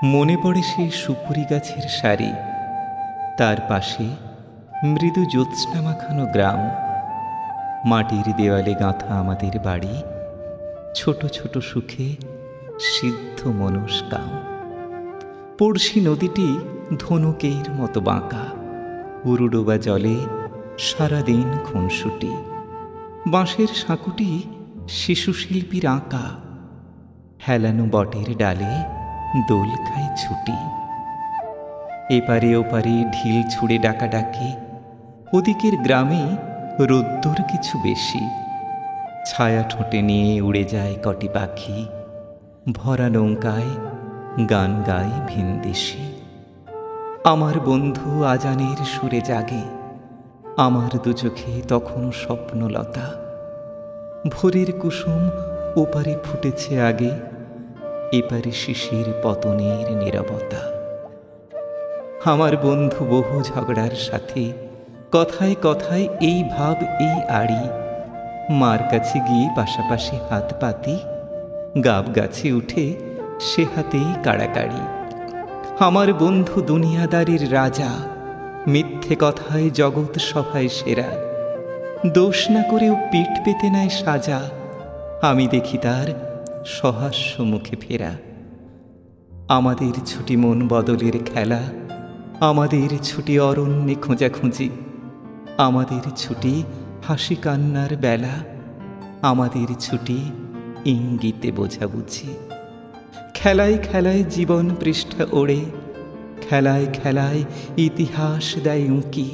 মনে পড়ে সেই সুপুরি গাছের সারি, তার পাশে মৃদু জ্যোৎস্না মাখানো গ্রাম, মাটির দেওয়ালে গাঁথা আমাদের বাড়ি, ছোট ছোট সুখে সিদ্ধ মনস্কাম। পড়শি নদীটি ধনুকের মতো বাঁকা, উরুডোবা জলে সারাদিন খুনসুটি। বাঁশের সাঁকুটি শিশুশিল্পীর আঁকা, হেলানো বটের ডালে দোল খায় ছুটি। এপারে ওপারে ঢিল ছুঁড়ে ডাকাডাকি, ওদিকের গ্রামে রোদ্দুর কিছু বেশি। ছায়া ঠোঁটে নিয়ে উড়ে যায় কটি পাখি, ভরা নৌকায় গান গায় ভিনদেশি। আমার বন্ধু আজানের সুরে জাগে, আমার দু চোখে তখনও স্বপ্নলতা। ভোরের কুসুম ওপারে ফুটেছে আগে, এপারে শিশির পতনের নীরবতা। আমার বন্ধু বহু ঝগড়ার সাথে, কথায় কথায় এই ভাব এই আড়ি। মার কাছে গিয়ে পাশাপাশি হাত পাতি, গাব গাছে উঠে সে হাতেই কাড়াকাড়ি। আমার বন্ধু দুনিয়াদারির রাজা, মিথ্যে কথায় জগৎ সভায় সেরা। দোষ না করেও পিঠ পেতে নেয় সাজা, আমি দেখি তার সহাস্য মুখে ফেরা। আমাদের ছুটি মন বদলের খেলা, আমাদের ছুটি অরণ্যে খোঁজাখুঁজি, আমাদের ছুটি হাসি কান্নার বেলা, আমাদের ছুটি ইঙ্গিতে বোঝাবুঝি। খেলায় খেলায় জীবন পৃষ্ঠা ওড়ে, খেলায় খেলায় ইতিহাস দেয় উঁকি।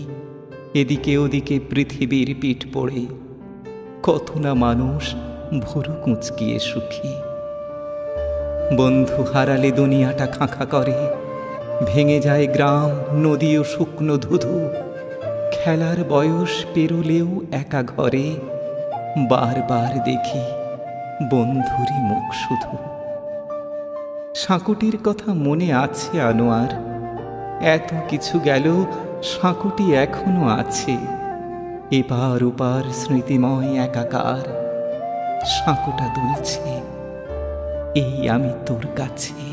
এদিকে ওদিকে পৃথিবীর পিঠ পড়ে, কত না মানুষ ভুরু কুঁচকিয়ে সুখী। বন্ধু হারালে দুনিয়াটা খাঁখা করে, ভেঙে যায় গ্রাম নদী ও শুকনো ধুধু। খেলার বয়স পেরোলেও একা ঘরে, বারবার দেখি বন্ধুরই মুখ শুধু। সাঁকুটির কথা মনে আছে আনোয়ার, এত কিছু গেল সাঁকুটি এখনো আছে। এপার ওপার স্মৃতিময় একাকার, সাঁকুটা দুলছে এই আমি তোর কাছে।